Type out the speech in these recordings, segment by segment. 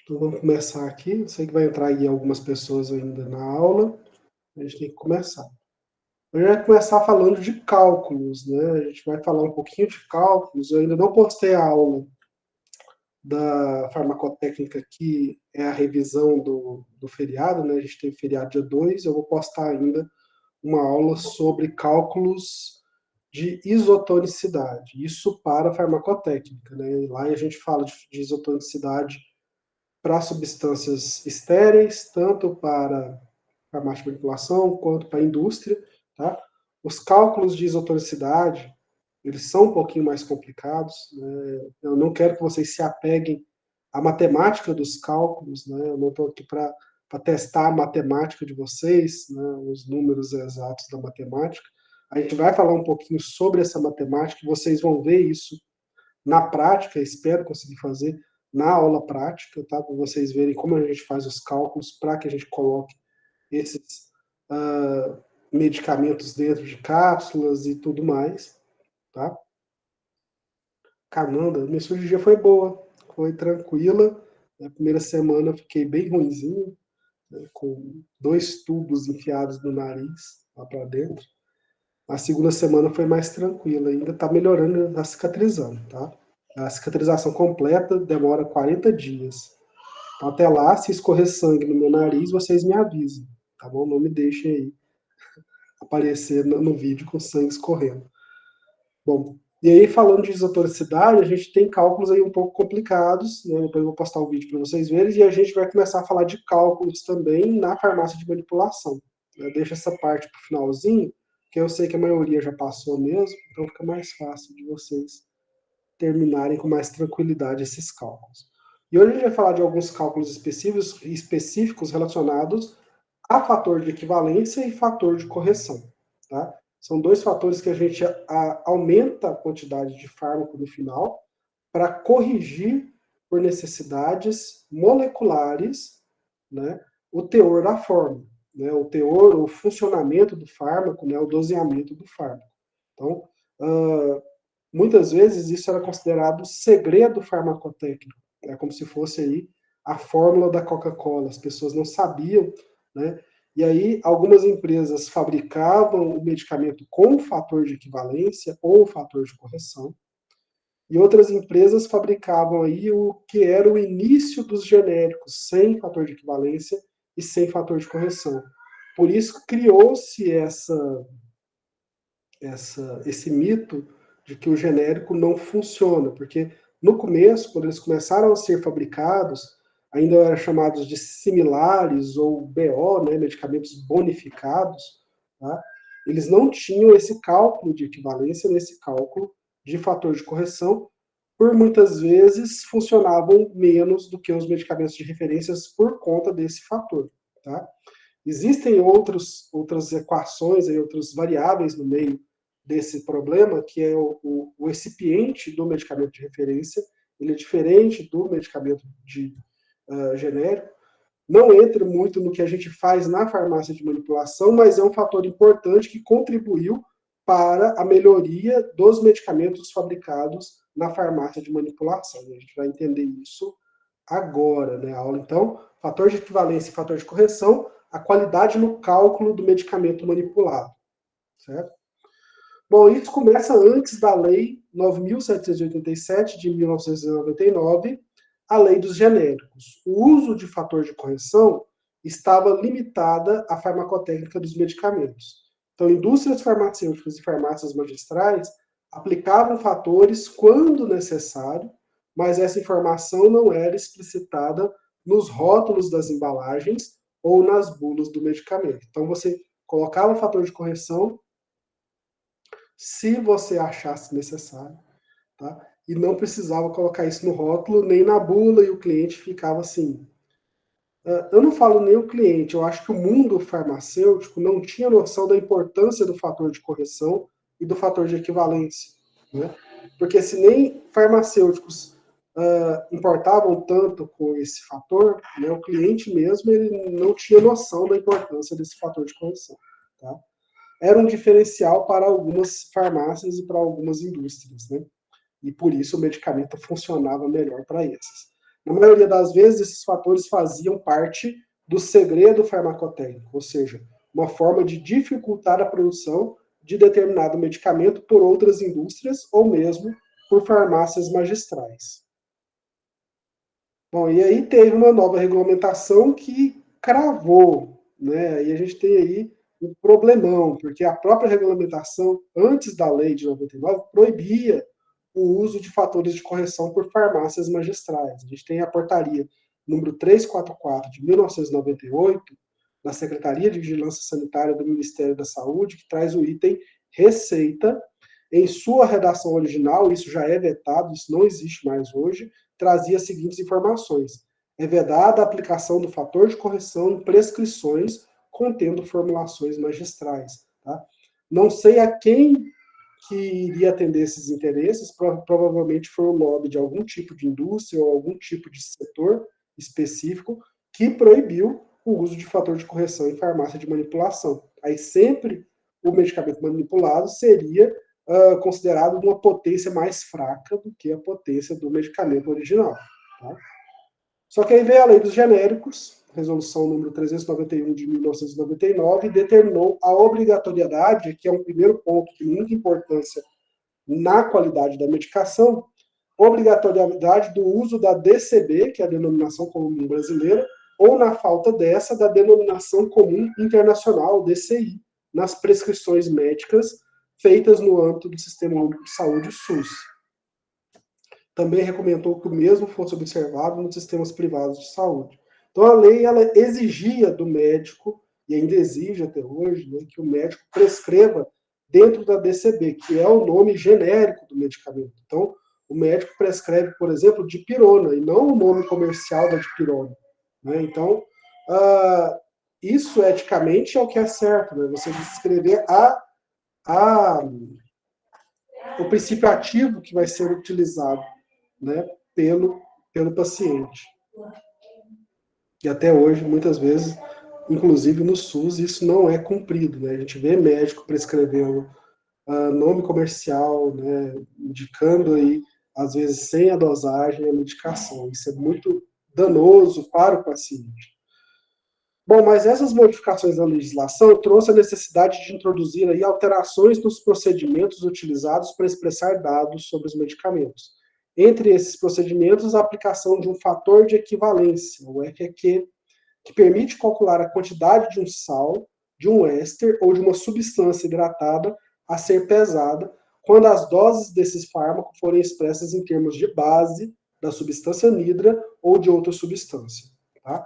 Então vamos começar aqui. Sei que vai entrar aí algumas pessoas ainda na aula. A gente tem que começar. A gente vai começar falando de cálculos, né? A gente vai falar um pouquinho de cálculos. Eu ainda não postei a aula da farmacotécnica, que é a revisão do feriado, né? A gente teve feriado dia 2. Eu vou postar ainda uma aula sobre cálculos de isotonicidade. Isso para a farmacotécnica, né? Lá a gente fala de isotonicidade para substâncias estéreis, tanto para farmácia de manipulação quanto para a indústria. Tá? Os cálculos de isotonicidade, eles são um pouquinho mais complicados. Né? Eu não quero que vocês se apeguem à matemática dos cálculos. Né? Eu não estou aqui para testar a matemática de vocês, né? Os números exatos da matemática. A gente vai falar um pouquinho sobre essa matemática, vocês vão ver isso na prática, espero conseguir fazer na aula prática, tá? Para vocês verem como a gente faz os cálculos para que a gente coloque esses medicamentos dentro de cápsulas e tudo mais, tá? Caramba, minha cirurgia foi boa, foi tranquila. Na primeira semana eu fiquei bem ruinzinho, né, com 2 tubos enfiados no nariz, lá para dentro. A segunda semana foi mais tranquila, ainda está melhorando, está cicatrizando, tá? A cicatrização completa demora 40 dias. Então, até lá, se escorrer sangue no meu nariz, vocês me avisem, tá bom? Não me deixem aí aparecer no vídeo com sangue escorrendo. Bom, e aí falando de isotonicidade, a gente tem cálculos aí um pouco complicados, né? Depois eu vou postar o vídeo para vocês verem, e a gente vai começar a falar de cálculos também na farmácia de manipulação. Eu deixo essa parte para o finalzinho, que eu sei que a maioria já passou mesmo, então fica mais fácil de vocês terminarem com mais tranquilidade esses cálculos. E hoje a gente vai falar de alguns cálculos específicos relacionados a fator de equivalência e fator de correção. Tá? São 2 fatores que a gente aumenta a quantidade de fármaco no final para corrigir por necessidades moleculares, né, o teor da fórmula, né, o teor, o funcionamento do fármaco, né, o doseamento do fármaco. Então, muitas vezes isso era considerado segredo farmacotécnico, é como se fosse aí a fórmula da Coca-Cola, as pessoas não sabiam, né? E aí algumas empresas fabricavam o medicamento com o fator de equivalência ou o fator de correção, e outras empresas fabricavam aí o que era o início dos genéricos, sem fator de equivalência e sem fator de correção. Por isso criou-se esse mito de que o genérico não funciona, porque no começo, quando eles começaram a ser fabricados, ainda eram chamados de similares ou BO, né, medicamentos bonificados, tá? Eles não tinham esse cálculo de equivalência, nesse cálculo de fator de correção, por muitas vezes funcionavam menos do que os medicamentos de referências por conta desse fator, tá? Existem outras equações, outras variáveis no meio desse problema, que é o excipiente do medicamento de referência, ele é diferente do medicamento de genérico. Não entra muito no que a gente faz na farmácia de manipulação, mas é um fator importante que contribuiu para a melhoria dos medicamentos fabricados na farmácia de manipulação. A gente vai entender isso agora, né? A aula, então, fator de equivalência e fator de correção, a qualidade no cálculo do medicamento manipulado, certo? Bom, isso começa antes da Lei 9.787 de 1999, a Lei dos Genéricos. O uso de fator de correção estava limitada à farmacotécnica dos medicamentos. Então, indústrias farmacêuticas e farmácias magistrais aplicavam fatores quando necessário, mas essa informação não era explicitada nos rótulos das embalagens ou nas bulas do medicamento. Então, você colocava o fator de correção se você achasse necessário, tá? E não precisava colocar isso no rótulo, nem na bula, e o cliente ficava assim. Eu não falo nem o cliente, eu acho que o mundo farmacêutico não tinha noção da importância do fator de correção e do fator de equivalência, né? Porque se nem farmacêuticos importavam tanto com esse fator, né, o cliente mesmo ele não tinha noção da importância desse fator de correção, tá? Era um diferencial para algumas farmácias e para algumas indústrias, né? e por isso o medicamento funcionava melhor para esses. Na maioria das vezes, esses fatores faziam parte do segredo farmacotécnico, ou seja, uma forma de dificultar a produção de determinado medicamento por outras indústrias ou mesmo por farmácias magistrais. Bom, e aí teve uma nova regulamentação que cravou, né? E a gente tem aí um problemão, porque a própria regulamentação, antes da lei de 99, proibia o uso de fatores de correção por farmácias magistrais. A gente tem a portaria número 344 de 1998, da Secretaria de Vigilância Sanitária do Ministério da Saúde, que traz o item receita. Em sua redação original, isso já é vetado, isso não existe mais hoje, trazia as seguintes informações. É vedada a aplicação do fator de correção em prescrições contendo formulações magistrais. Tá? Não sei a quem que iria atender esses interesses, provavelmente foi o lobby de algum tipo de indústria ou algum tipo de setor específico que proibiu o uso de fator de correção em farmácia de manipulação. Aí sempre o medicamento manipulado seria considerado uma potência mais fraca do que a potência do medicamento original. Tá? Só que aí veio a lei dos genéricos, resolução número 391 de 1999, e determinou a obrigatoriedade, que é um primeiro ponto de muita importância na qualidade da medicação, obrigatoriedade do uso da DCB, que é a denominação comum brasileira, ou, na falta dessa, da denominação comum internacional, DCI, nas prescrições médicas feitas no âmbito do Sistema Único de Saúde, SUS. Também recomendou que o mesmo fosse observado nos sistemas privados de saúde. Então, a lei ela exigia do médico, e ainda exige até hoje, né, que o médico prescreva dentro da DCB, que é o nome genérico do medicamento. Então, o médico prescreve, por exemplo, dipirona, e não o nome comercial da dipirona. Né? Então, isso eticamente é o que é certo, né? Você descrever o princípio ativo que vai ser utilizado, né, pelo paciente. E até hoje, muitas vezes, inclusive no SUS, isso não é cumprido. Né? A gente vê médico prescrevendo nome comercial, né, indicando aí, às vezes, sem a dosagem, a medicação. Isso é muito danoso para o paciente. Bom, mas essas modificações na legislação trouxe a necessidade de introduzir aí alterações nos procedimentos utilizados para expressar dados sobre os medicamentos. Entre esses procedimentos, a aplicação de um fator de equivalência, o FEQ, que permite calcular a quantidade de um sal, de um éster ou de uma substância hidratada a ser pesada quando as doses desses fármacos forem expressas em termos de base da substância nidra ou de outra substância. Tá?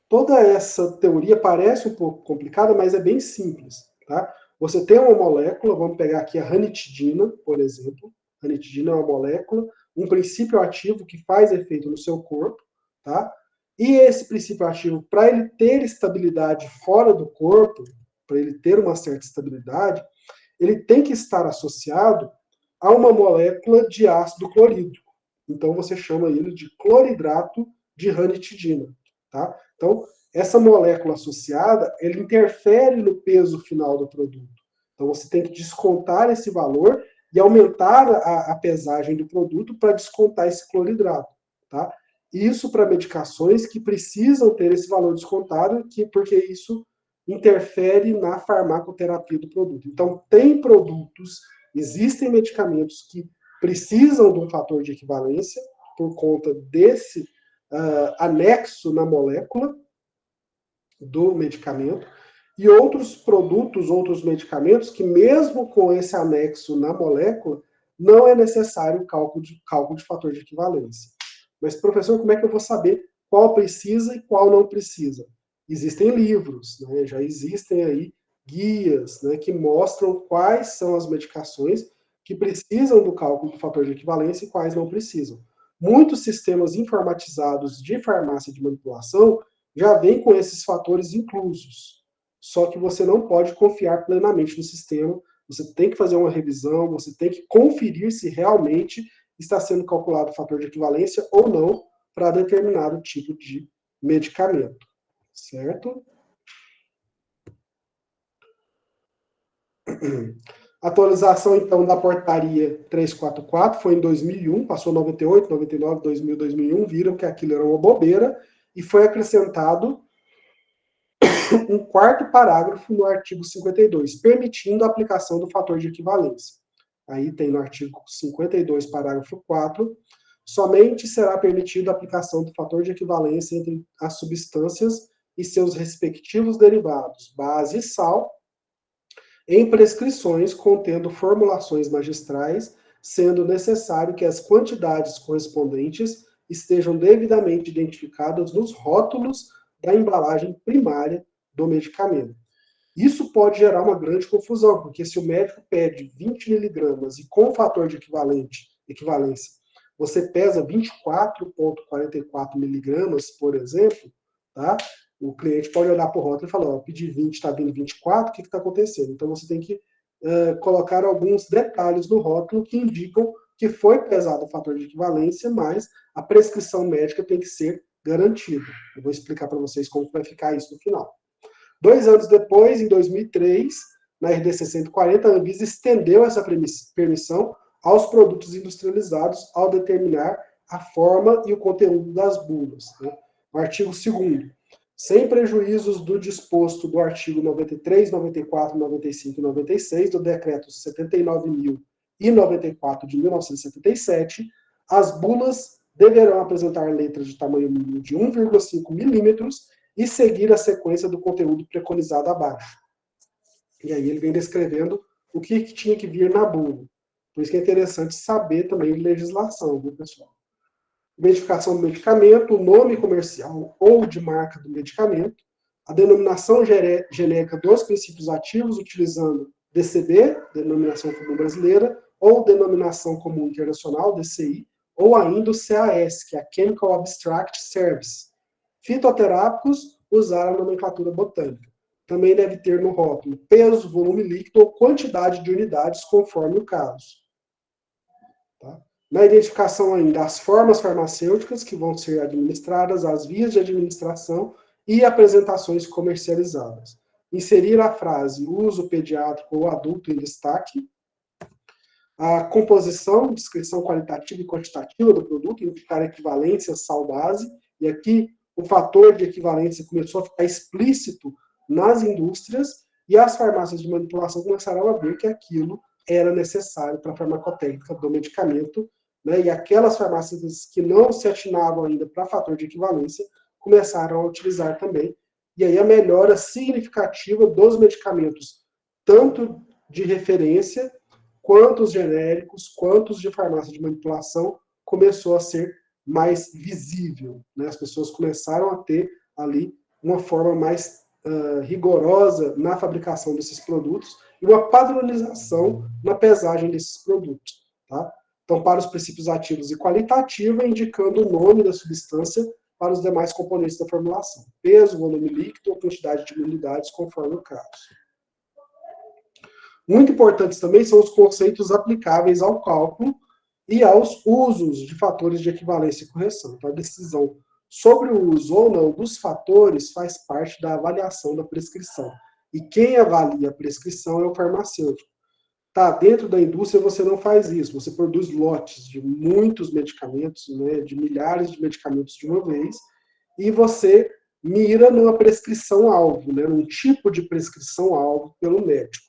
Toda essa teoria parece um pouco complicada, mas é bem simples. Tá? Você tem uma molécula, vamos pegar aqui a ranitidina, por exemplo. Ranitidina é uma molécula, um princípio ativo que faz efeito no seu corpo. Tá? E esse princípio ativo, para ele ter estabilidade fora do corpo, para ele ter uma certa estabilidade, ele tem que estar associado a uma molécula de ácido clorídrico. Então você chama ele de cloridrato de ranitidina. Tá? Então, essa molécula associada, ele interfere no peso final do produto. Então, você tem que descontar esse valor e aumentar a pesagem do produto para descontar esse cloridrato. Tá? Isso para medicações que precisam ter esse valor descontado, porque isso interfere na farmacoterapia do produto. Então, tem produtos, existem medicamentos que precisam de um fator de equivalência por conta desse anexo na molécula do medicamento, e outros produtos, outros medicamentos, que mesmo com esse anexo na molécula, não é necessário cálculo de fator de equivalência. Mas, professor, como é que eu vou saber qual precisa e qual não precisa? Existem livros, né? Já existem aí guias, né, que mostram quais são as medicações que precisam do cálculo do fator de equivalência e quais não precisam. Muitos sistemas informatizados de farmácia de manipulação já vêm com esses fatores inclusos. Só que você não pode confiar plenamente no sistema, você tem que fazer uma revisão, você tem que conferir se realmente está sendo calculado o fator de equivalência ou não para determinado tipo de medicamento. Certo? Atualização, então, da portaria 344 foi em 2001, passou 98, 99, 2000, 2001, viram que aquilo era uma bobeira e foi acrescentado um quarto parágrafo no artigo 52, permitindo a aplicação do fator de equivalência. Aí tem no artigo 52, parágrafo 4, somente será permitida a aplicação do fator de equivalência entre as substâncias e seus respectivos derivados, base e sal, em prescrições contendo formulações magistrais, sendo necessário que as quantidades correspondentes estejam devidamente identificadas nos rótulos da embalagem primária do medicamento. Isso pode gerar uma grande confusão, porque se o médico pede 20 miligramas e com fator de equivalência você pesa 24,44 miligramas, por exemplo, tá? O cliente pode olhar para o rótulo e falar, ó, pedi 20, está vindo 24, o que está acontecendo? Então você tem que colocar alguns detalhes no rótulo que indicam que foi pesado o fator de equivalência, mas a prescrição médica tem que ser garantida. Eu vou explicar para vocês como vai ficar isso no final. 2 anos depois, em 2003, na RDC 140, a Anvisa estendeu essa permissão aos produtos industrializados ao determinar a forma e o conteúdo das bulas. Né? O artigo 2º. Sem prejuízos do disposto do artigo 93, 94, 95 e 96 do Decreto 79.094 de 1977, as bulas deverão apresentar letras de tamanho mínimo de 1,5 milímetros e seguir a sequência do conteúdo preconizado abaixo. E aí ele vem descrevendo o que tinha que vir na bula. Por isso que é interessante saber também de legislação, viu, pessoal? Identificação do medicamento, o nome comercial ou de marca do medicamento, a denominação genérica dos princípios ativos, utilizando DCB, denominação comum brasileira, ou denominação comum internacional, DCI, ou ainda o CAS, que é a Chemical Abstract Service. Fitoterápicos, usar a nomenclatura botânica. Também deve ter no rótulo peso, volume líquido ou quantidade de unidades, conforme o caso. Tá? Na identificação ainda, as formas farmacêuticas que vão ser administradas, as vias de administração e apresentações comercializadas. Inserir a frase uso pediátrico ou adulto em destaque. A composição, descrição qualitativa e quantitativa do produto, indicar equivalência sal-base. E aqui o fator de equivalência começou a ficar explícito nas indústrias e as farmácias de manipulação começaram a ver que aquilo era necessário para a farmacotécnica do medicamento, né? E aquelas farmácias que não se atinavam ainda para fator de equivalência começaram a utilizar também. E aí a melhora significativa dos medicamentos, tanto de referência, quanto os genéricos, quanto os de farmácia de manipulação, começou a ser mais visível. Né? As pessoas começaram a ter ali uma forma mais rigorosa na fabricação desses produtos e uma padronização na pesagem desses produtos. Tá? Então, para os princípios ativos e qualitativa, indicando o nome da substância para os demais componentes da formulação. Peso, volume líquido ou quantidade de unidades, conforme o caso. Muito importantes também são os conceitos aplicáveis ao cálculo e aos usos de fatores de equivalência e correção. Então, a decisão sobre o uso ou não dos fatores faz parte da avaliação da prescrição. E quem avalia a prescrição é o farmacêutico. Tá, dentro da indústria você não faz isso, você produz lotes de muitos medicamentos, né, de milhares de medicamentos de uma vez, e você mira numa prescrição-alvo, né, num tipo de prescrição-alvo pelo médico.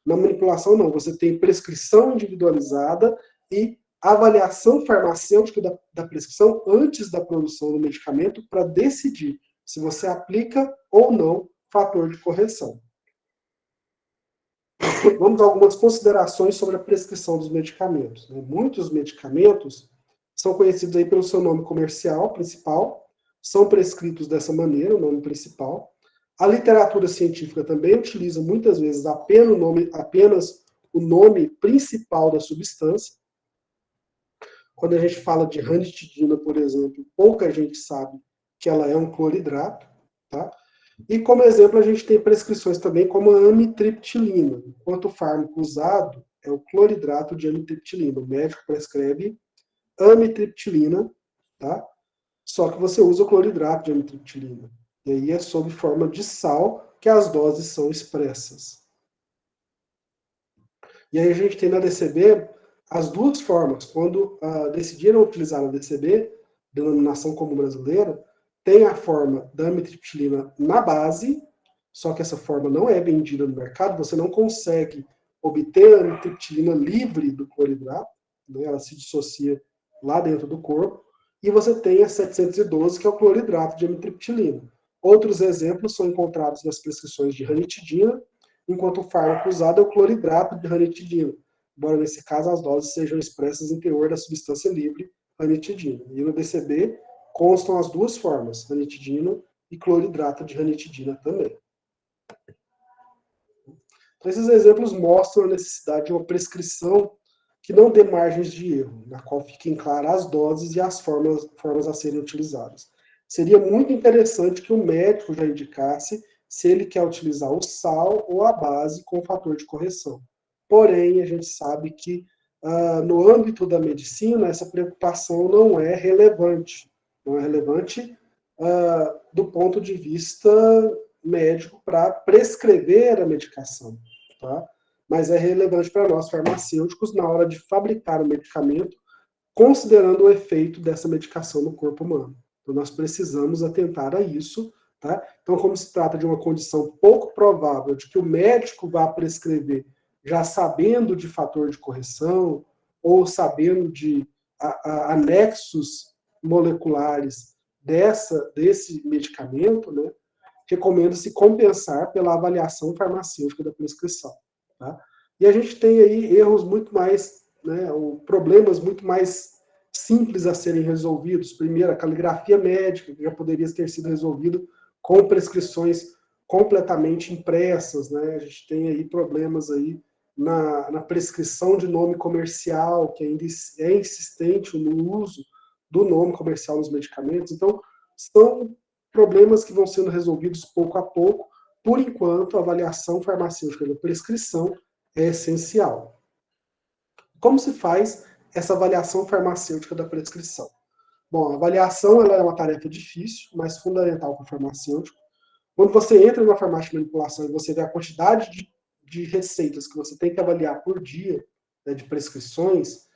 Na manipulação, não, você tem prescrição individualizada e avaliação farmacêutica da prescrição antes da produção do medicamento para decidir se você aplica ou não fator de correção. Vamos a algumas considerações sobre a prescrição dos medicamentos. Muitos medicamentos são conhecidos aí pelo seu nome comercial principal, são prescritos dessa maneira, o nome principal. A literatura científica também utiliza muitas vezes apenas o nome principal da substância. Quando a gente fala de ranitidina, por exemplo, pouca gente sabe que ela é um cloridrato, tá? E como exemplo, a gente tem prescrições também como a amitriptilina. Enquanto o fármaco usado é o cloridrato de amitriptilina. O médico prescreve amitriptilina, tá? Só que você usa o cloridrato de amitriptilina. E aí é sob forma de sal que as doses são expressas. E aí a gente tem na DCB as duas formas. Quando decidiram utilizar a DCB, denominação comum brasileira, tem a forma da amitriptilina na base, só que essa forma não é vendida no mercado, você não consegue obter a amitriptilina livre do cloridrato, né? Ela se dissocia lá dentro do corpo, e você tem a 712, que é o cloridrato de amitriptilina. Outros exemplos são encontrados nas prescrições de ranitidina, enquanto o fármaco usado é o cloridrato de ranitidina, embora nesse caso as doses sejam expressas em teor da substância livre ranitidina. E no DCB constam as duas formas, ranitidina e cloridrato de ranitidina também. Então, esses exemplos mostram a necessidade de uma prescrição que não dê margens de erro, na qual fiquem claras as doses e as formas a serem utilizadas. Seria muito interessante que o médico já indicasse se ele quer utilizar o sal ou a base com fator de correção. Porém, a gente sabe que no âmbito da medicina, essa preocupação não é relevante. Não é relevante do ponto de vista médico para prescrever a medicação, tá? Mas é relevante para nós farmacêuticos na hora de fabricar o medicamento, considerando o efeito dessa medicação no corpo humano. Então nós precisamos atentar a isso, tá? Então, como se trata de uma condição pouco provável de que o médico vá prescrever já sabendo de fator de correção ou sabendo de anexos moleculares desse medicamento, né? Recomenda-se compensar pela avaliação farmacêutica da prescrição. Tá? E a gente tem aí erros muito mais, né, ou problemas muito mais simples a serem resolvidos. Primeiro, a caligrafia médica, que já poderia ter sido resolvido com prescrições completamente impressas. Né? A gente tem aí problemas aí na prescrição de nome comercial, que ainda é insistente no uso do nome comercial nos medicamentos. Então, são problemas que vão sendo resolvidos pouco a pouco. Por enquanto, a avaliação farmacêutica da prescrição é essencial. Como se faz essa avaliação farmacêutica da prescrição? Bom, a avaliação ela é uma tarefa difícil, mas fundamental para o farmacêutico. Quando você entra na farmácia de manipulação e você vê a quantidade de receitas que você tem que avaliar por dia, né, de prescrições,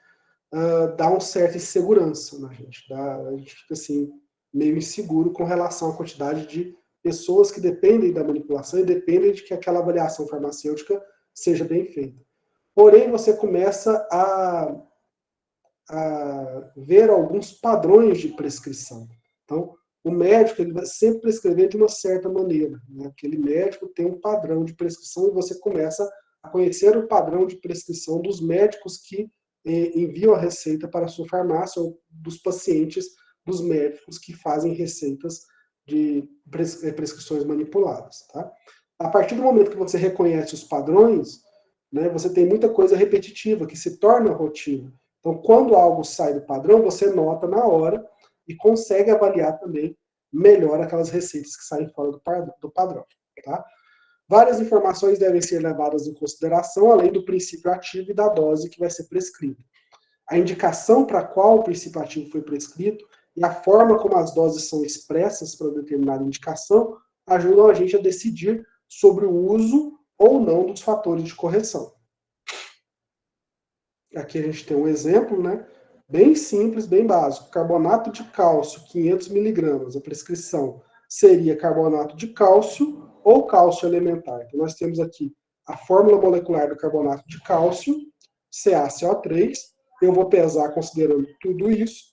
dá uma certa insegurança na gente. A gente fica assim, meio inseguro com relação à quantidade de pessoas que dependem da manipulação e dependem de que aquela avaliação farmacêutica seja bem feita. Porém, você começa a ver alguns padrões de prescrição. Então, o médico ele vai sempre prescrever de uma certa maneira. Né? Aquele médico tem um padrão de prescrição e você começa a conhecer o padrão de prescrição dos médicos que enviam a receita para a sua farmácia ou dos pacientes dos médicos que fazem receitas de prescrições manipuladas. Tá? A partir do momento que você reconhece os padrões, né, você tem muita coisa repetitiva que se torna rotina. Então, quando algo sai do padrão, você nota na hora e consegue avaliar também melhor aquelas receitas que saem fora do padrão. Tá? Várias informações devem ser levadas em consideração, além do princípio ativo e da dose que vai ser prescrita. A indicação para qual o princípio ativo foi prescrito e a forma como as doses são expressas para determinada indicação ajudam a gente a decidir sobre o uso ou não dos fatores de correção. Aqui a gente tem um exemplo, né? Bem simples, bem básico. Carbonato de cálcio, 500 miligramas. A prescrição seria carbonato de cálcio ou cálcio elementar. Então, nós temos aqui a fórmula molecular do carbonato de cálcio, CaCO3. Eu vou pesar considerando tudo isso,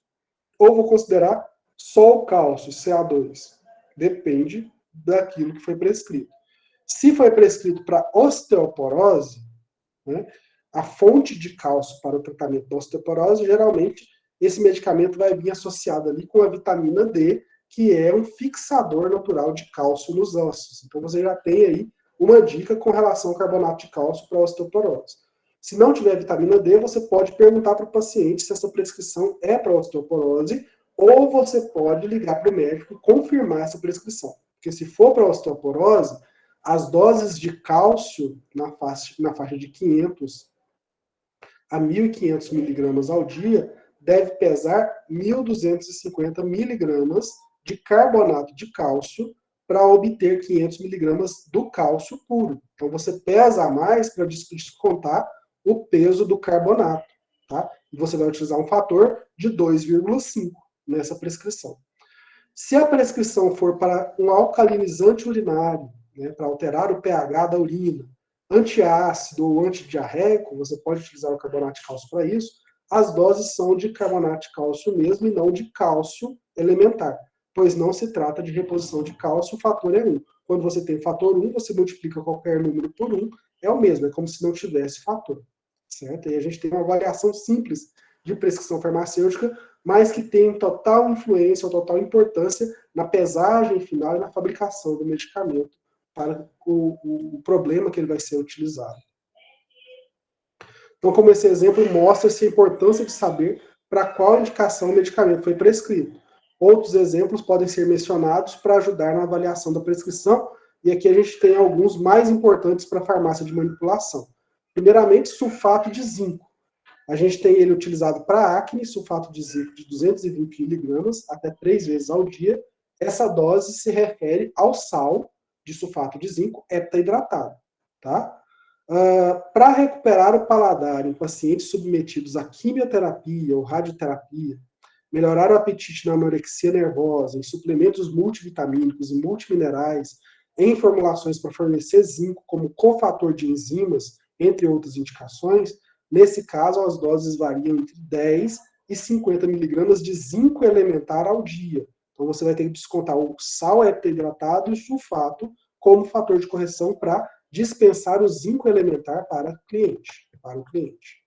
ou vou considerar só o cálcio, Ca2. Depende daquilo que foi prescrito. Se foi prescrito para osteoporose, né, a fonte de cálcio para o tratamento da osteoporose, geralmente esse medicamento vai vir associado ali com a vitamina D, que é um fixador natural de cálcio nos ossos. Então você já tem aí uma dica com relação ao carbonato de cálcio para a osteoporose. Se não tiver vitamina D, você pode perguntar para o paciente se essa prescrição é para osteoporose, ou você pode ligar para o médico e confirmar essa prescrição. Porque se for para osteoporose, as doses de cálcio na faixa de 500 a 1.500 miligramas ao dia deve pesar 1.250 miligramas de carbonato de cálcio para obter 500 miligramas do cálcio puro. Então você pesa a mais para descontar o peso do carbonato, tá? E você vai utilizar um fator de 2,5 nessa prescrição. Se a prescrição for para um alcalinizante urinário, né, para alterar o pH da urina, antiácido ou antidiarreico, você pode utilizar o carbonato de cálcio para isso, as doses são de carbonato de cálcio mesmo e não de cálcio elementar, pois não se trata de reposição de cálcio, o fator é 1. Quando você tem fator 1, você multiplica qualquer número por 1, é o mesmo, é como se não tivesse fator, certo? E a gente tem uma variação simples de prescrição farmacêutica, mas que tem total influência, total importância na pesagem final e na fabricação do medicamento para o problema que ele vai ser utilizado. Então, como esse exemplo mostra-se a importância de saber para qual indicação o medicamento foi prescrito. Outros exemplos podem ser mencionados para ajudar na avaliação da prescrição, e aqui a gente tem alguns mais importantes para a farmácia de manipulação. Primeiramente, sulfato de zinco. A gente tem ele utilizado para acne, sulfato de zinco de 220 mg, até 3 vezes ao dia. Essa dose se refere ao sal de sulfato de zinco heptahidratado, tá? Para recuperar o paladar em pacientes submetidos a quimioterapia ou radioterapia, melhorar o apetite na anorexia nervosa, em suplementos multivitamínicos e multiminerais, em formulações para fornecer zinco como cofator de enzimas, entre outras indicações, nesse caso as doses variam entre 10 e 50 miligramas de zinco elementar ao dia. Então você vai ter que descontar o sal heptahidratado e o sulfato como fator de correção para dispensar o zinco elementar para o cliente.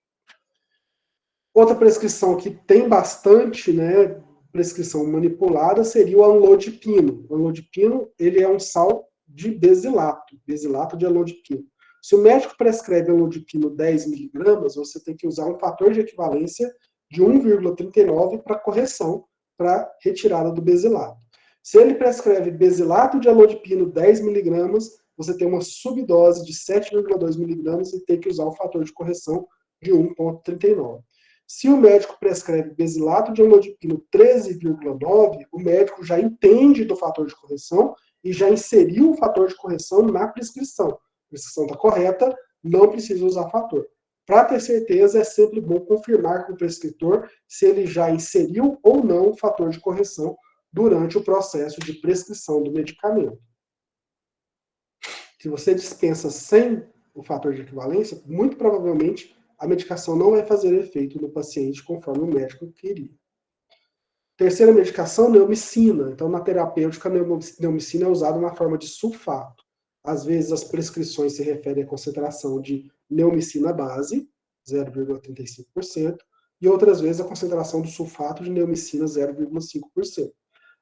Outra prescrição que tem bastante, né, prescrição manipulada seria o amlodipino. O amlodipino, ele é um sal de basilato de amlodipino. Se o médico prescreve amlodipino 10 miligramas, você tem que usar um fator de equivalência de 1,39 para correção, para retirada do basilato. Se ele prescreve basilato de amlodipino 10 miligramas, você tem uma subdose de 7,2 miligramas e tem que usar o fator de correção de 1,39. Se o médico prescreve basilato de amlodipino 13,9, o médico já entende do fator de correção e já inseriu o fator de correção na prescrição. A prescrição está correta, não precisa usar fator. Para ter certeza, é sempre bom confirmar com o prescritor se ele já inseriu ou não o fator de correção durante o processo de prescrição do medicamento. Se você dispensa sem o fator de equivalência, muito provavelmente a medicação não vai fazer efeito no paciente conforme o médico queria. Terceira medicação, neomicina. Então, na terapêutica, a neomicina é usada na forma de sulfato. Às vezes, as prescrições se referem à concentração de neomicina base, 0,35%, e outras vezes a concentração do sulfato de neomicina, 0,5%.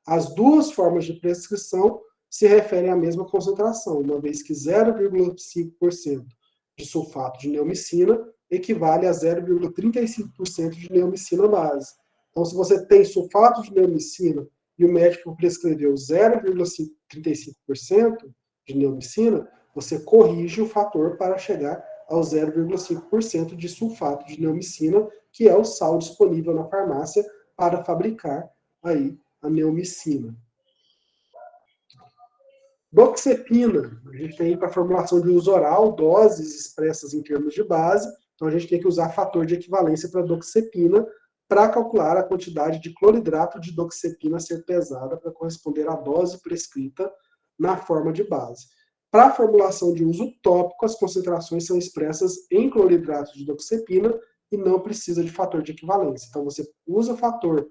As duas formas de prescrição se referem à mesma concentração, uma vez que 0,5% de sulfato de neomicina equivale a 0,35% de neomicina base. Então, se você tem sulfato de neomicina e o médico prescreveu 0,35% de neomicina, você corrige o fator para chegar ao 0,5% de sulfato de neomicina, que é o sal disponível na farmácia para fabricar aí a neomicina. Doxepina, a gente tem para formulação de uso oral, doses expressas em termos de base, então a gente tem que usar fator de equivalência para doxepina para calcular a quantidade de cloridrato de doxepina a ser pesada para corresponder à dose prescrita na forma de base. Para a formulação de uso tópico, as concentrações são expressas em cloridrato de doxepina e não precisa de fator de equivalência. Então você usa fator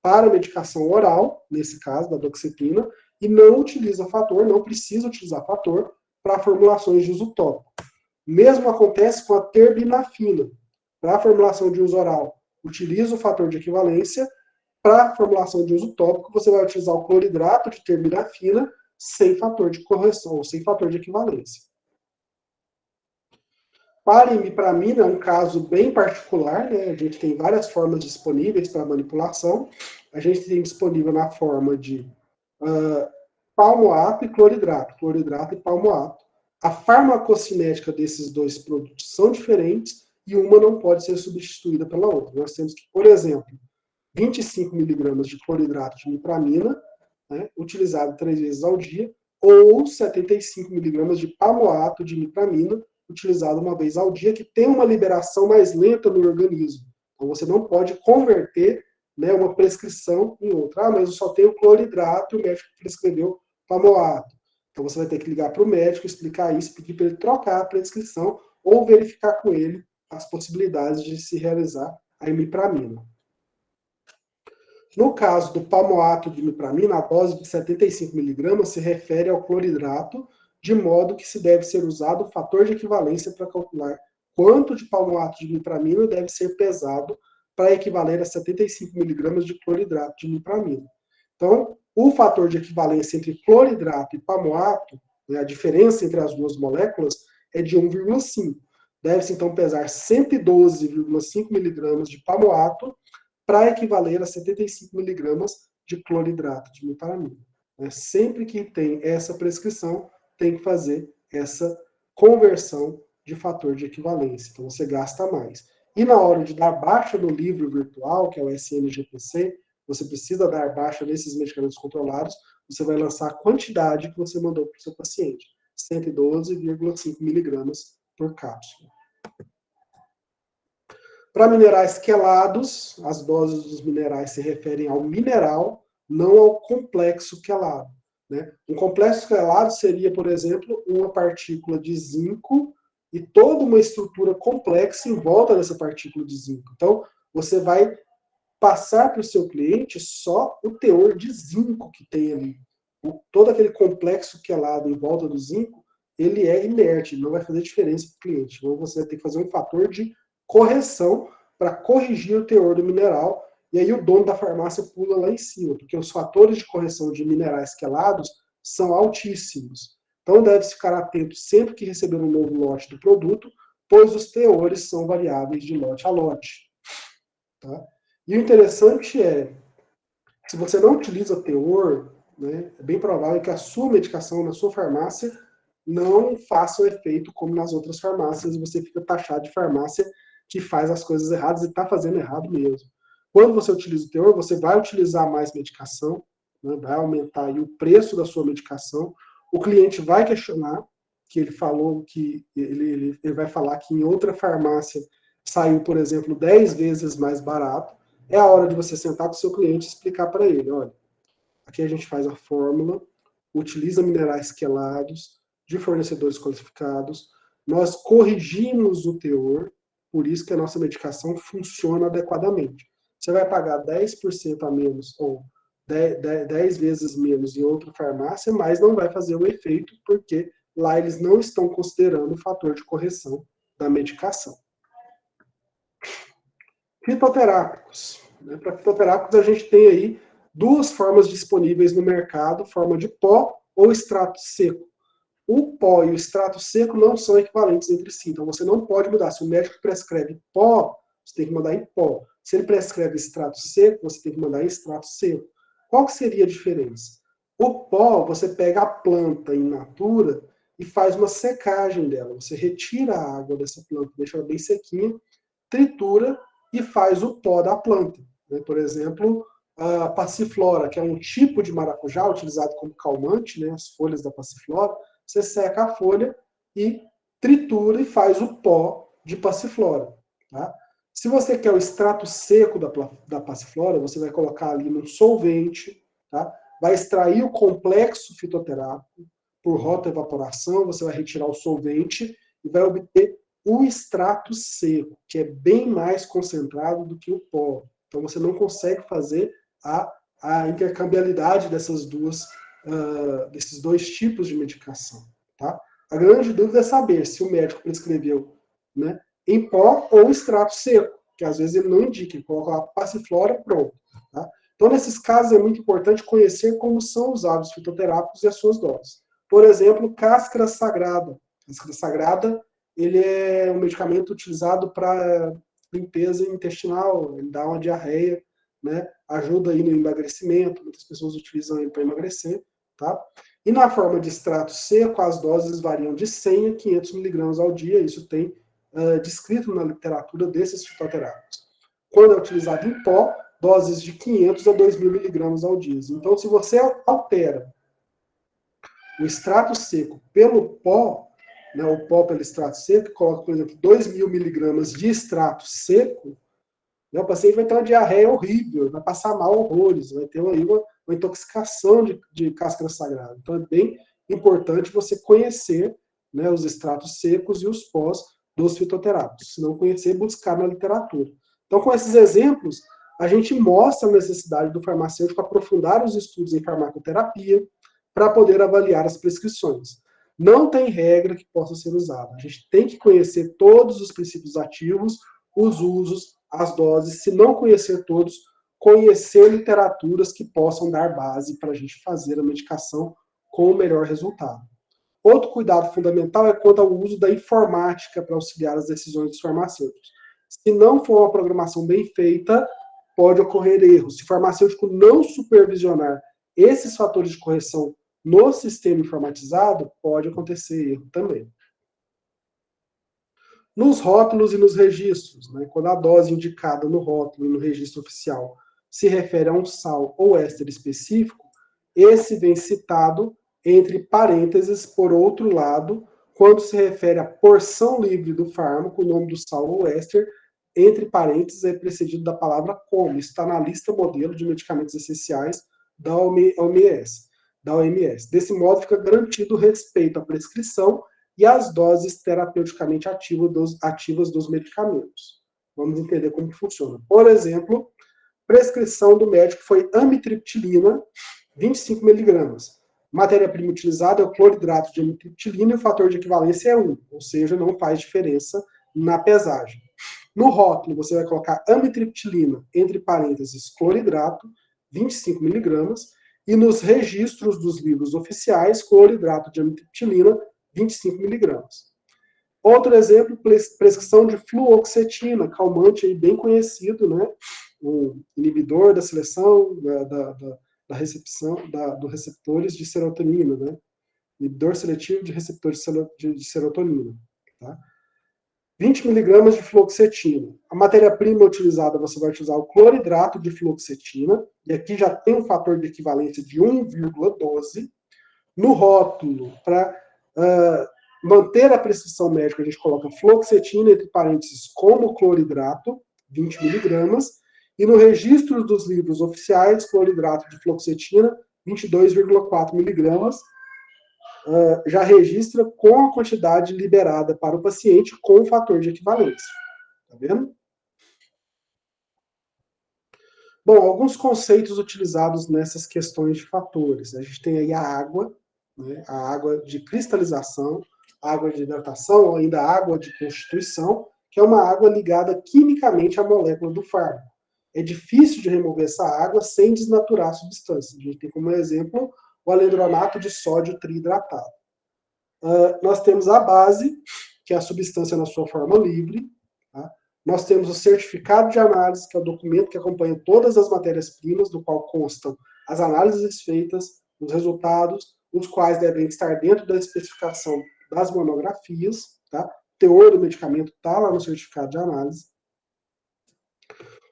para a medicação oral, nesse caso da doxepina, e não utiliza fator, não precisa utilizar fator para formulações de uso tópico. Mesmo acontece com a terbinafina. Para a formulação de uso oral, utiliza o fator de equivalência. Para a formulação de uso tópico, você vai utilizar o cloridrato de terbinafina sem fator de correção, ou sem fator de equivalência. Para imipramina é um caso bem particular, né? A gente tem várias formas disponíveis para manipulação. A gente tem disponível na forma de palmoato e cloridrato e palmoato. A farmacocinética desses dois produtos são diferentes e uma não pode ser substituída pela outra. Nós temos que, por exemplo, 25 miligramas de cloridrato de imipramina, né, utilizado 3 vezes ao dia, ou 75 miligramas de palmoato de imipramina, utilizado uma vez ao dia, que tem uma liberação mais lenta no organismo. Então, você não pode converter, né, uma prescrição em outra. Ah, mas eu só tenho cloridrato e o médico prescreveu pamoato. Então, você vai ter que ligar para o médico, explicar isso, pedir para ele trocar a prescrição ou verificar com ele as possibilidades de se realizar a imipramina. No caso do pamoato de imipramina, a dose de 75 mg se refere ao cloridrato, de modo que se deve ser usado o fator de equivalência para calcular quanto de pamoato de imipramina deve ser pesado para equivaler a 75 mg de cloridrato de imipramina. Então, o fator de equivalência entre cloridrato e pamoato, né, a diferença entre as duas moléculas, é de 1,5. Deve-se, então, pesar 112,5 mg de pamoato para equivaler a 75 mg de cloridrato de imipramina. Sempre que tem essa prescrição, tem que fazer essa conversão de fator de equivalência. Então, você gasta mais. E na hora de dar baixa no livro virtual, que é o SNGPC, você precisa dar baixa nesses medicamentos controlados, você vai lançar a quantidade que você mandou para o seu paciente, 112,5 mg por cápsula. Para minerais quelados, as doses dos minerais se referem ao mineral, não ao complexo quelado. Né? Um complexo quelado seria, por exemplo, uma partícula de zinco e toda uma estrutura complexa em volta dessa partícula de zinco. Então, você vai passar para o seu cliente só o teor de zinco que tem ali. Todo aquele complexo quelado em volta do zinco, ele é inerte, não vai fazer diferença para o cliente. Então, você vai ter que fazer um fator de correção para corrigir o teor do mineral, e aí o dono da farmácia pula lá em cima, porque os fatores de correção de minerais quelados são altíssimos. Então deve-se ficar atento sempre que receber um novo lote do produto, pois os teores são variáveis de lote a lote. Tá? E o interessante é, se você não utiliza teor, né, é bem provável que a sua medicação na sua farmácia não faça o efeito como nas outras farmácias, e você fica taxado de farmácia que faz as coisas erradas e está fazendo errado mesmo. Quando você utiliza o teor, você vai utilizar mais medicação, né, vai aumentar aí o preço da sua medicação, o cliente vai questionar, que ele falou que ele vai falar que em outra farmácia saiu, por exemplo, 10 vezes mais barato. É a hora de você sentar com o seu cliente e explicar para ele, olha, aqui a gente faz a fórmula, utiliza minerais quelados, de fornecedores qualificados, nós corrigimos o teor, por isso que a nossa medicação funciona adequadamente. Você vai pagar 10% a menos ou 10 vezes menos em outra farmácia, mas não vai fazer o efeito, porque lá eles não estão considerando o fator de correção da medicação. Fitoterápicos. Para fitoterápicos, a gente tem aí duas formas disponíveis no mercado, forma de pó ou extrato seco. O pó e o extrato seco não são equivalentes entre si, então você não pode mudar. Se o médico prescreve pó, você tem que mandar em pó. Se ele prescreve extrato seco, você tem que mandar em extrato seco. Qual que seria a diferença? O pó, você pega a planta in natura e faz uma secagem dela. Você retira a água dessa planta, deixa ela bem sequinha, tritura e faz o pó da planta. Por exemplo, a passiflora, que é um tipo de maracujá utilizado como calmante, né, as folhas da passiflora, você seca a folha e tritura e faz o pó de passiflora. Tá? Se você quer o extrato seco da passiflora, você vai colocar ali num solvente, tá? Vai extrair o complexo fitoterápico por rotoevaporação, você vai retirar o solvente e vai obter o extrato seco, que é bem mais concentrado do que o pó. Então você não consegue fazer a intercambiabilidade desses dois tipos de medicação. Tá? A grande dúvida é saber se o médico prescreveu, né, em pó ou extrato seco, que às vezes ele não indica, ele coloca a passiflora, pronto. Tá? Então, nesses casos, é muito importante conhecer como são usados os fitoterápicos e as suas doses. Por exemplo, cáscara sagrada. Cáscara sagrada, ele é um medicamento utilizado para limpeza intestinal, ele dá uma diarreia, né? Ajuda aí no emagrecimento, muitas pessoas utilizam ele para emagrecer, tá? E na forma de extrato seco, as doses variam de 100 a 500 mg ao dia, isso tem descrito na literatura desses fitoterápicos. Quando é utilizado em pó, doses de 500 a 2.000 mg ao dia. Então, se você altera o extrato seco pelo pó, né, o pó pelo extrato seco, coloca, por exemplo, 2.000 miligramas de extrato seco, né, o paciente vai ter uma diarreia horrível, vai passar mal horrores, vai ter aí uma intoxicação de cáscara sagrada. Então é bem importante você conhecer, né, os extratos secos e os pós dos fitoterápicos. Se não conhecer, buscar na literatura. Então, com esses exemplos, a gente mostra a necessidade do farmacêutico aprofundar os estudos em farmacoterapia para poder avaliar as prescrições. Não tem regra que possa ser usada. A gente tem que conhecer todos os princípios ativos, os usos, as doses. Se não conhecer todos, conhecer literaturas que possam dar base para a gente fazer a medicação com o melhor resultado. Outro cuidado fundamental é quanto ao uso da informática para auxiliar as decisões dos farmacêuticos. Se não for uma programação bem feita, pode ocorrer erros. Se o farmacêutico não supervisionar esses fatores de correção no sistema informatizado, pode acontecer erro também. Nos rótulos e nos registros, né, quando a dose indicada no rótulo e no registro oficial se refere a um sal ou éster específico, esse vem citado entre parênteses, por outro lado, quando se refere à porção livre do fármaco, o nome do sal ou éster, entre parênteses, é precedido da palavra como, está na lista modelo de medicamentos essenciais da OMS. Desse modo, fica garantido o respeito à prescrição e às doses terapeuticamente ativas dos medicamentos. Vamos entender como que funciona. Por exemplo, prescrição do médico foi amitriptilina, 25 miligramas. Matéria-prima utilizada é o cloridrato de amitriptilina e o fator de equivalência é 1, ou seja, não faz diferença na pesagem. No rótulo, você vai colocar amitriptilina, entre parênteses, cloridrato, 25 miligramas, e nos registros dos livros oficiais, cloridrato de amitriptilina, 25 miligramas. Outro exemplo, prescrição de fluoxetina, calmante aí bem conhecido, né? O inibidor da seleção da recepção dos receptores de serotonina, né? Inibidor seletivo de receptores de serotonina. Tá? 20 miligramas de fluoxetina. A matéria-prima utilizada, você vai utilizar o cloridrato de fluoxetina, e aqui já tem um fator de equivalência de 1,12. No rótulo, para manter a prescrição médica, a gente coloca fluoxetina, entre parênteses, como cloridrato, 20 miligramas, e no registro dos livros oficiais, cloridrato de fluoxetina, 22,4 miligramas, já registra com a quantidade liberada para o paciente com o fator de equivalência. Tá vendo? Bom, alguns conceitos utilizados nessas questões de fatores. A gente tem aí a água, né, a água de cristalização, água de hidratação, ou ainda água de constituição, que é uma água ligada quimicamente à molécula do fármaco. É difícil de remover essa água sem desnaturar a substância. A gente tem como exemplo o alendronato de sódio triidratado. Nós temos a base, que é a substância na sua forma livre. Tá? Nós temos o certificado de análise, que é o documento que acompanha todas as matérias-primas, do qual constam as análises feitas, os resultados, os quais devem estar dentro da especificação das monografias. Tá? O teor do medicamento está lá no certificado de análise.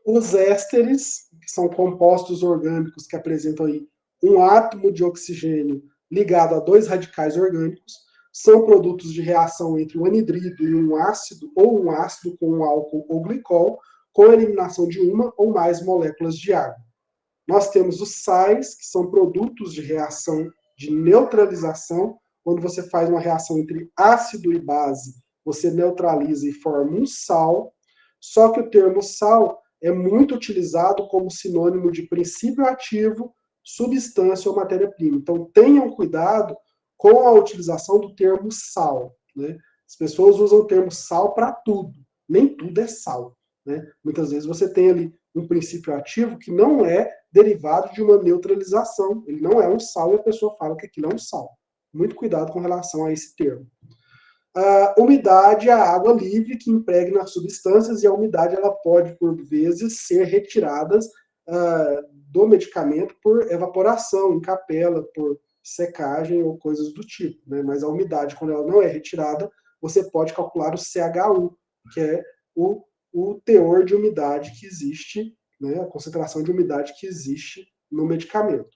Os ésteres, que são compostos orgânicos que apresentam aí um átomo de oxigênio ligado a dois radicais orgânicos, são produtos de reação entre um anidrido e um ácido, ou um ácido com um álcool ou glicol, com a eliminação de uma ou mais moléculas de água. Nós temos os sais, que são produtos de reação de neutralização, quando você faz uma reação entre ácido e base, você neutraliza e forma um sal, só que o termo sal é muito utilizado como sinônimo de princípio ativo, substância ou matéria-prima. Então, tenham cuidado com a utilização do termo sal. Né? As pessoas usam o termo sal para tudo. Nem tudo é sal. Né? Muitas vezes você tem ali um princípio ativo que não é derivado de uma neutralização. Ele não é um sal e a pessoa fala que aquilo é um sal. Muito cuidado com relação a esse termo. A umidade é a água livre que impregna as substâncias, e a umidade ela pode, por vezes, ser retirada do medicamento por evaporação, em capela, por secagem ou coisas do tipo. Né? Mas a umidade, quando ela não é retirada, você pode calcular o CH1, que é o teor de umidade que existe, né? A concentração de umidade que existe no medicamento.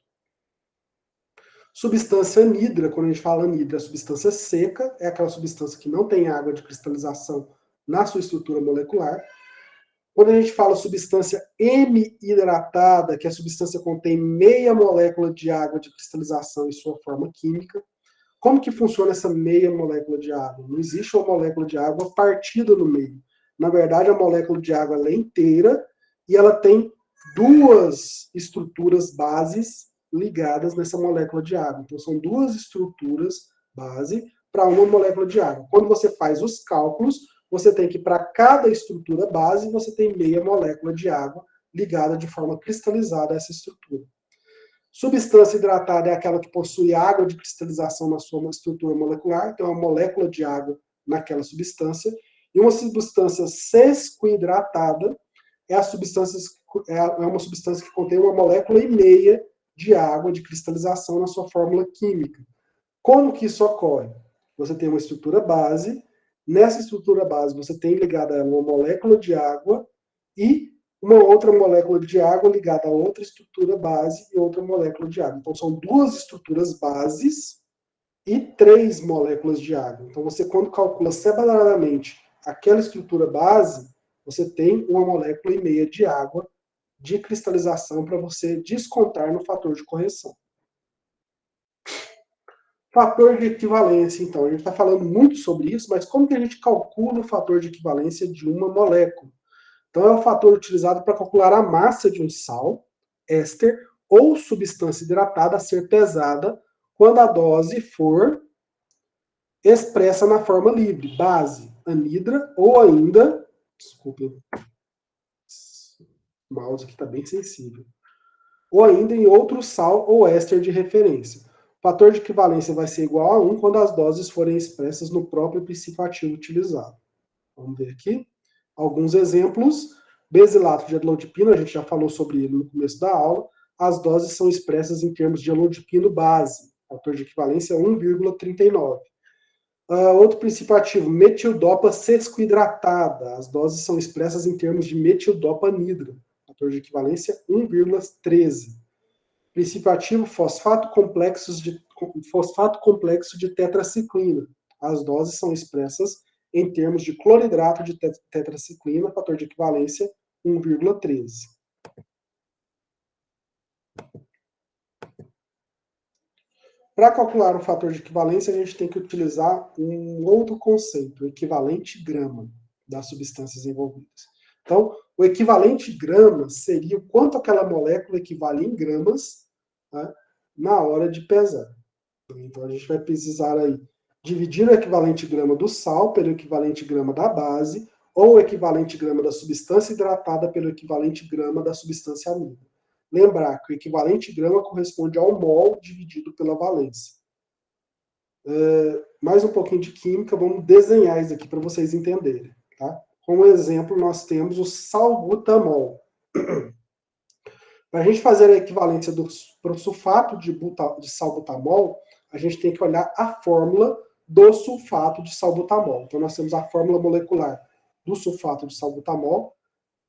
Substância anidra, quando a gente fala anidra, a substância seca, é aquela substância que não tem água de cristalização na sua estrutura molecular. Quando a gente fala substância hemihidratada, que a substância contém meia molécula de água de cristalização em sua forma química, como que funciona essa meia molécula de água? Não existe uma molécula de água partida no meio. Na verdade, a molécula de água é inteira e ela tem duas estruturas bases ligadas nessa molécula de água. Então, são duas estruturas base para uma molécula de água. Quando você faz os cálculos, você tem que, para cada estrutura base, você tem meia molécula de água ligada de forma cristalizada a essa estrutura. Substância hidratada é aquela que possui água de cristalização na sua estrutura molecular, então é uma molécula de água naquela substância. E uma substância sesquidratada é uma substância que contém uma molécula e meia de água de cristalização na sua fórmula química. Como que isso ocorre? Você tem uma estrutura base, nessa estrutura base você tem ligada a ela uma molécula de água e uma outra molécula de água ligada a outra estrutura base e outra molécula de água. Então, são duas estruturas bases e 3 moléculas de água. Então, você, quando calcula separadamente aquela estrutura base, você tem uma molécula e meia de água de cristalização para você descontar no fator de correção. Fator de equivalência, então. A gente está falando muito sobre isso, mas como que a gente calcula o fator de equivalência de uma molécula? Então, é o fator utilizado para calcular a massa de um sal, éster ou substância hidratada a ser pesada quando a dose for expressa na forma livre, base, anidra, ou ainda, desculpe, o mouse aqui está bem sensível, ou ainda em outro sal ou éster de referência. O fator de equivalência vai ser igual a 1 quando as doses forem expressas no próprio princípio ativo utilizado. Vamos ver aqui alguns exemplos. Basilato de elodipino, a gente já falou sobre ele no começo da aula. As doses são expressas em termos de elodipino base. Fator de equivalência 1,39. Outro princípio ativo, metildopa sesquidratada. As doses são expressas em termos de metildopa anidra. Fator de equivalência 1,13. Princípio ativo, fosfato complexo de tetraciclina. As doses são expressas em termos de cloridrato de tetraciclina, fator de equivalência 1,13. Para calcular o fator de equivalência, a gente tem que utilizar um outro conceito, o equivalente grama das substâncias envolvidas. Então, o equivalente grama seria o quanto aquela molécula equivale em gramas, tá, na hora de pesar. Então, a gente vai precisar aí dividir o equivalente grama do sal pelo equivalente grama da base, ou o equivalente grama da substância hidratada pelo equivalente grama da substância amida. Lembrar que o equivalente grama corresponde ao mol dividido pela valência. Mais um pouquinho de química, vamos desenhar isso aqui para vocês entenderem. Tá? Como exemplo, nós temos o salbutamol. Para a gente fazer a equivalência para o sulfato de salbutamol, a gente tem que olhar a fórmula do sulfato de salbutamol. Então, nós temos a fórmula molecular do sulfato de salbutamol.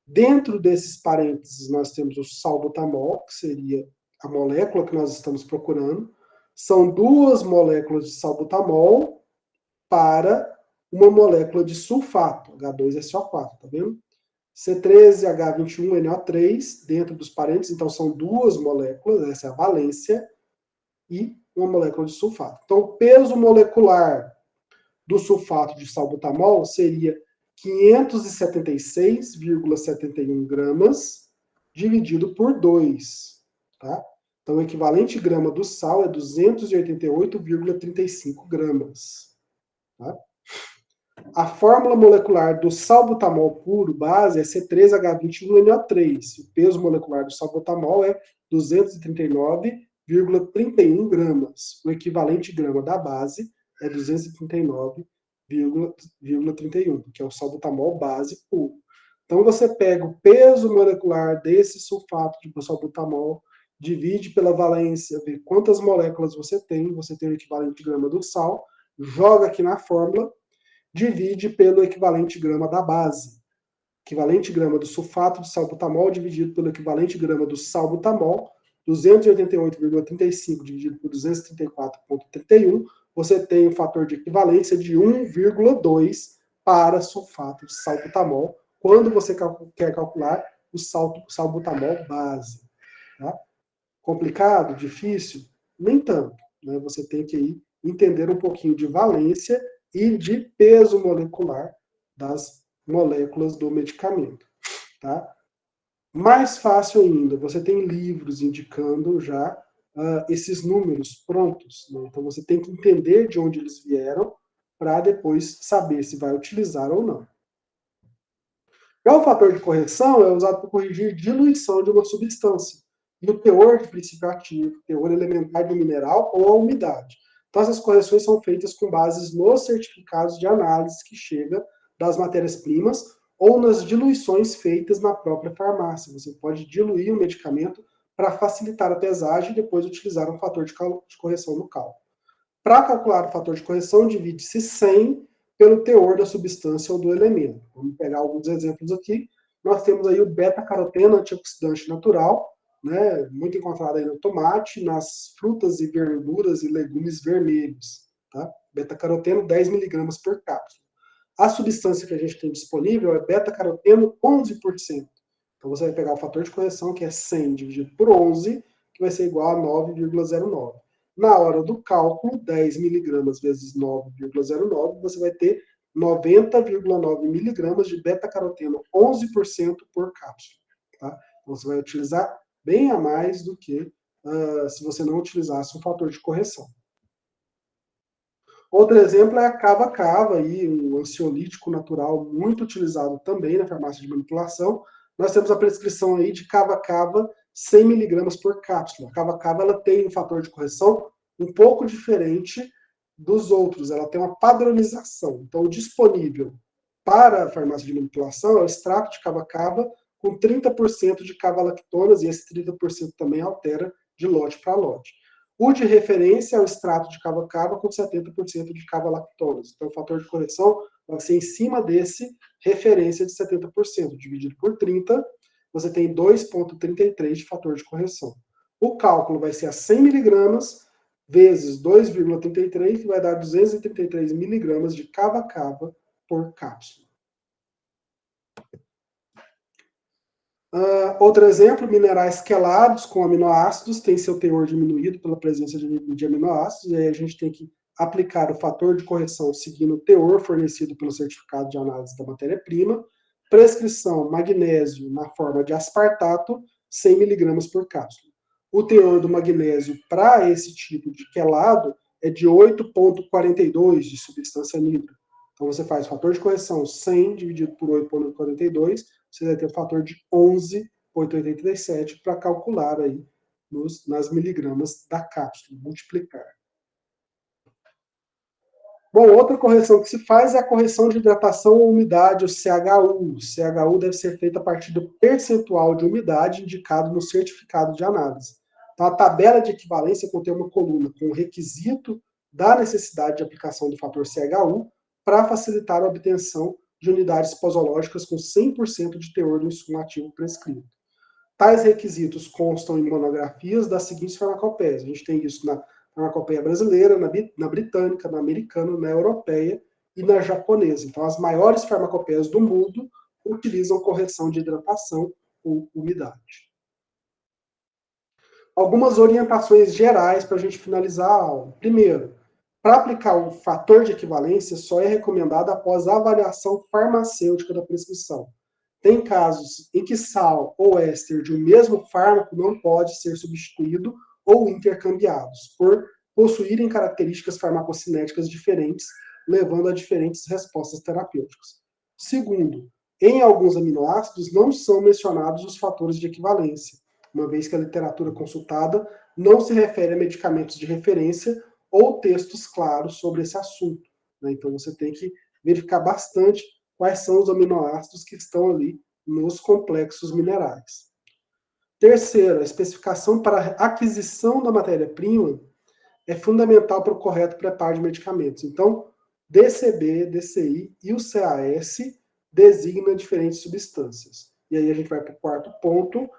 Dentro desses parênteses, nós temos o salbutamol, que seria a molécula que nós estamos procurando. São duas moléculas de salbutamol para uma molécula de sulfato, H2SO4, tá vendo? C13H21NO3, dentro dos parênteses, então são duas moléculas, essa é a valência, e uma molécula de sulfato. Então, o peso molecular do sulfato de salbutamol seria 576,71 gramas dividido por 2. Tá? Então, o equivalente grama do sal é 288,35 gramas. Tá? A fórmula molecular do salbutamol puro base é C3H21NO3. O peso molecular do salbutamol é 239,31 gramas. O equivalente grama da base é 239,31, que é o salbutamol base puro. Então, você pega o peso molecular desse sulfato de salbutamol, divide pela valência, vê quantas moléculas você tem o equivalente grama do sal, joga aqui na fórmula, divide pelo equivalente grama da base. Equivalente grama do sulfato de salbutamol dividido pelo equivalente grama do salbutamol, 288,35 dividido por 234,31, você tem um fator de equivalência de 1,2 para sulfato de salbutamol, quando você quer calcular o salbutamol base. Tá? Complicado? Difícil? Nem tanto. Né? Você tem que aí entender um pouquinho de valência e de peso molecular das moléculas do medicamento. Tá? Mais fácil ainda, você tem livros indicando já esses números prontos. Né? Então você tem que entender de onde eles vieram para depois saber se vai utilizar ou não. Já o fator de correção é usado para corrigir diluição de uma substância e o teor de princípio ativo, teor elementar do mineral ou a umidade. Então essas correções são feitas com bases nos certificados de análise que chega das matérias-primas ou nas diluições feitas na própria farmácia. Você pode diluir um medicamento para facilitar a pesagem e depois utilizar um fator de correção no cálculo. Para calcular o fator de correção, divide-se 100 pelo teor da substância ou do elemento. Vamos pegar alguns exemplos aqui. Nós temos aí o beta-caroteno, antioxidante natural, né, muito encontrado aí no tomate, nas frutas e verduras e legumes vermelhos. Tá? Beta-caroteno, 10 mg por cápsula. A substância que a gente tem disponível é beta-caroteno 11%. Então você vai pegar o fator de correção, que é 100 dividido por 11, que vai ser igual a 9,09. Na hora do cálculo, 10 miligramas vezes 9,09, você vai ter 90,9 miligramas de beta-caroteno, 11% por cápsula. Tá? Então você vai utilizar bem a mais do que se você não utilizasse um fator de correção. Outro exemplo é a cava-cava, um ansiolítico natural muito utilizado também na farmácia de manipulação. Nós temos a prescrição aí de cava-cava 100 miligramas por cápsula. A cava-cava ela tem um fator de correção um pouco diferente dos outros, ela tem uma padronização. Então, o disponível para a farmácia de manipulação é o extrato de cava-cava com 30% de cava-lactonas, e esse 30% também altera de lote para lote. O de referência é o extrato de cava-cava com 70% de cava-lactonas. Então, o fator de correção vai ser em cima desse referência de 70%, dividido por 30, você tem 2,33 de fator de correção. O cálculo vai ser a 100 miligramas vezes 2,33, que vai dar 233 miligramas de cava-cava por cápsula. Outro exemplo, minerais quelados com aminoácidos têm seu teor diminuído pela presença de aminoácidos, e aí a gente tem que aplicar o fator de correção seguindo o teor fornecido pelo certificado de análise da matéria-prima. Prescrição, magnésio na forma de aspartato, 100 miligramas por cápsula. O teor do magnésio para esse tipo de quelado é de 8,42 de substância nitra. Então você faz o fator de correção 100 dividido por 8,42, você vai ter o fator de 11,87 para calcular aí nas miligramas da cápsula, multiplicar. Bom, outra correção que se faz é a correção de hidratação ou umidade, o CHU. O CHU deve ser feito a partir do percentual de umidade indicado no certificado de análise. Então, a tabela de equivalência contém uma coluna com o requisito da necessidade de aplicação do fator CHU para facilitar a obtenção de unidades posológicas com 100% de teor do insumo ativo prescrito. Tais requisitos constam em monografias das seguintes farmacopeias. A gente tem isso na farmacopeia brasileira, na britânica, na americana, na europeia e na japonesa. Então, as maiores farmacopeias do mundo utilizam correção de hidratação ou umidade. Algumas orientações gerais para a gente finalizar a aula. Primeiro, para aplicar o fator de equivalência, só é recomendado após a avaliação farmacêutica da prescrição. Tem casos em que sal ou éster de um mesmo fármaco não pode ser substituído ou intercambiados, por possuírem características farmacocinéticas diferentes, levando a diferentes respostas terapêuticas. Segundo, em alguns aminoácidos não são mencionados os fatores de equivalência, uma vez que a literatura consultada não se refere a medicamentos de referência ou textos claros sobre esse assunto. Né? Então você tem que verificar bastante quais são os aminoácidos que estão ali nos complexos minerais. Terceiro, a especificação para a aquisição da matéria-prima é fundamental para o correto preparo de medicamentos. Então, DCB, DCI e o CAS designam diferentes substâncias. E aí a gente vai para o quarto ponto,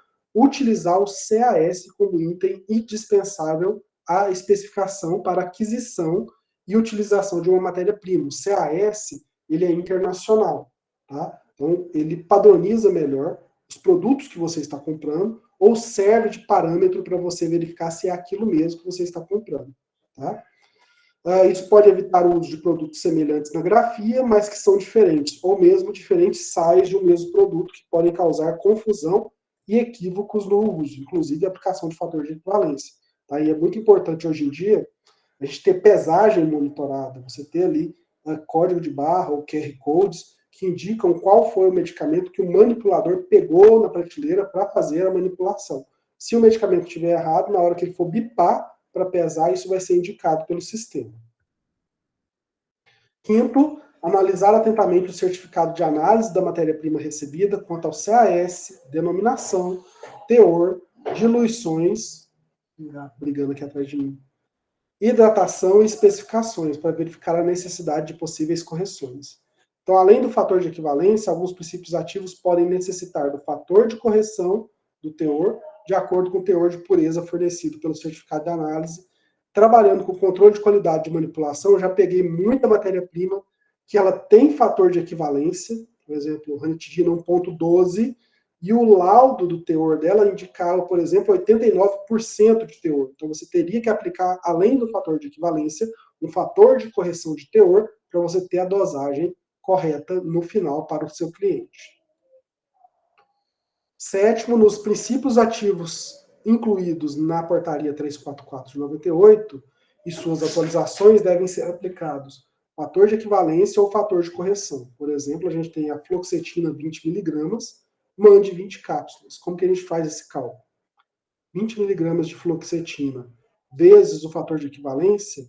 utilizar o CAS como item indispensável à especificação para aquisição e utilização de uma matéria-prima. O CAS, ele é internacional, tá? Então, ele padroniza melhor os produtos que você está comprando ou serve de parâmetro para você verificar se é aquilo mesmo que você está comprando, tá? Isso pode evitar o uso de produtos semelhantes na grafia, mas que são diferentes, ou mesmo diferentes sais de um mesmo produto, que podem causar confusão e equívocos no uso, inclusive a aplicação de fator de equivalência. Tá? E é muito importante hoje em dia a gente ter pesagem monitorada, você ter ali código de barra ou QR codes que indicam qual foi o medicamento que o manipulador pegou na prateleira para fazer a manipulação. Se o medicamento estiver errado, na hora que ele for bipar para pesar, isso vai ser indicado pelo sistema. Quinto, analisar atentamente o certificado de análise da matéria-prima recebida quanto ao CAS, denominação, teor, diluições, brigando aqui atrás de mim, hidratação e especificações, para verificar a necessidade de possíveis correções. Então, além do fator de equivalência, alguns princípios ativos podem necessitar do fator de correção do teor, de acordo com o teor de pureza fornecido pelo certificado de análise. Trabalhando com controle de qualidade de manipulação, eu já peguei muita matéria-prima que ela tem fator de equivalência, por exemplo, ranitidina 1.12, e o laudo do teor dela indicava, por exemplo, 89% de teor. Então, você teria que aplicar, além do fator de equivalência, um fator de correção de teor para você ter a dosagem correta no final para o seu cliente. Sétimo, nos princípios ativos incluídos na portaria 344 de 98 e suas atualizações devem ser aplicados fator de equivalência ou fator de correção. Por exemplo, a gente tem a fluoxetina 20 mg, mande 20 cápsulas. Como que a gente faz esse cálculo? 20 mg de fluoxetina vezes o fator de equivalência,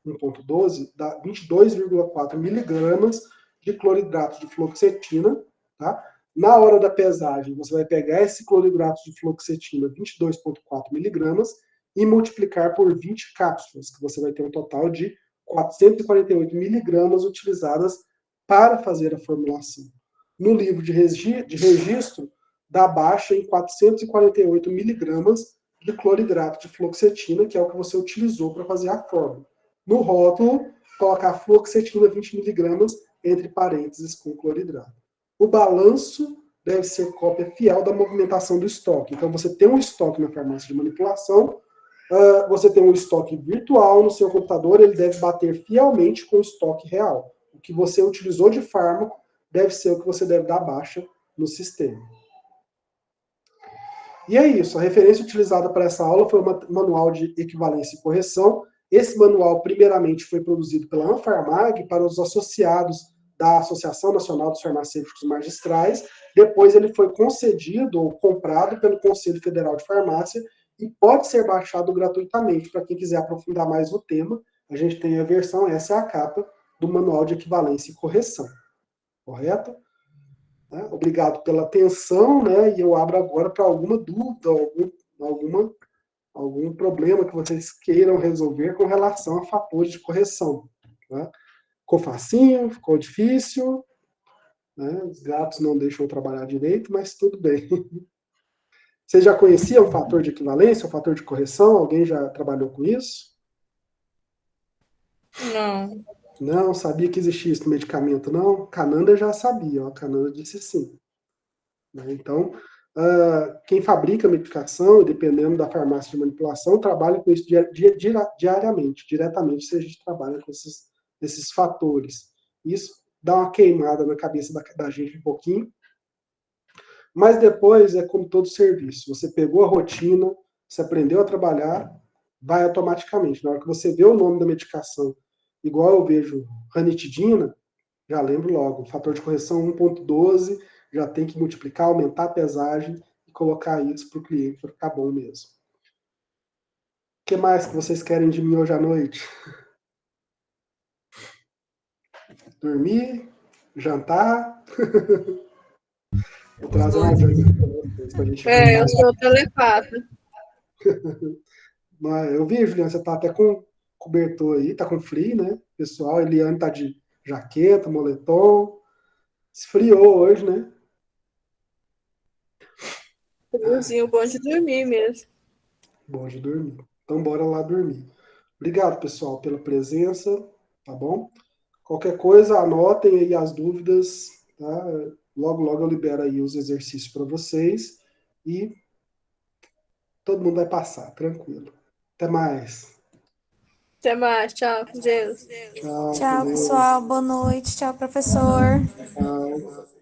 1.12, dá 22,4 mg de cloridrato de fluoxetina, tá? Na hora da pesagem, você vai pegar esse cloridrato de fluoxetina, 22,4 miligramas, e multiplicar por 20 cápsulas, que você vai ter um total de 448 miligramas utilizadas para fazer a formulação. No livro de registro, dá baixa em 448 miligramas de cloridrato de fluoxetina, que é o que você utilizou para fazer a fórmula. No rótulo, colocar fluoxetina 20 miligramas entre parênteses com cloridrato. O balanço deve ser cópia fiel da movimentação do estoque. Então, você tem um estoque na farmácia de manipulação, você tem um estoque virtual no seu computador, ele deve bater fielmente com o estoque real. O que você utilizou de fármaco deve ser o que você deve dar baixa no sistema. E é isso, a referência utilizada para essa aula foi o Manual de Equivalência e Correção. Esse manual, primeiramente, foi produzido pela Anfarmag para os associados da Associação Nacional dos Farmacêuticos Magistrais. Depois ele foi concedido ou comprado pelo Conselho Federal de Farmácia e pode ser baixado gratuitamente para quem quiser aprofundar mais no tema. A gente tem a versão, essa é a capa do Manual de Equivalência e Correção. Correto? Obrigado pela atenção, né? E eu abro agora para alguma dúvida, algum problema que vocês queiram resolver com relação a fatores de correção. Né? Ficou facinho, ficou difícil, né? Os gatos não deixam eu trabalhar direito, mas tudo bem. Vocês já conheciam o fator de equivalência, o fator de correção? Alguém já trabalhou com isso? Não. Não, sabia que existia esse medicamento, não? Cananda já sabia, ó, Cananda disse sim. Então, quem fabrica medicação, dependendo da farmácia de manipulação, trabalha com isso diariamente, diretamente, se a gente trabalha com esses fatores. Isso dá uma queimada na cabeça da gente um pouquinho, mas depois é como todo serviço. Você pegou a rotina, você aprendeu a trabalhar, vai automaticamente. Na hora que você vê o nome da medicação, igual eu vejo ranitidina, já lembro logo, fator de correção 1.12, já tem que multiplicar, aumentar a pesagem e colocar isso para o cliente, para ficar bom mesmo. O que mais que vocês querem de mim hoje à noite? Dormir? Jantar? Vou trazer uma coisa para vocês, para a gente brincar. Eu sou telepata. Eu vi, Juliana, você tá até com cobertor aí, tá com frio, né? Pessoal, Eliane tá de jaqueta, moletom. Esfriou hoje, né? Friozinho bom de dormir mesmo. Bom de dormir. Então, bora lá dormir. Obrigado, pessoal, pela presença, tá bom? Qualquer coisa, anotem aí as dúvidas, tá? Logo, logo eu libero aí os exercícios para vocês e todo mundo vai passar, tranquilo. Até mais. Até mais, tchau, com Deus. Tchau, com Tchau, pessoal. Deus. Boa noite. Tchau, professor. Tchau.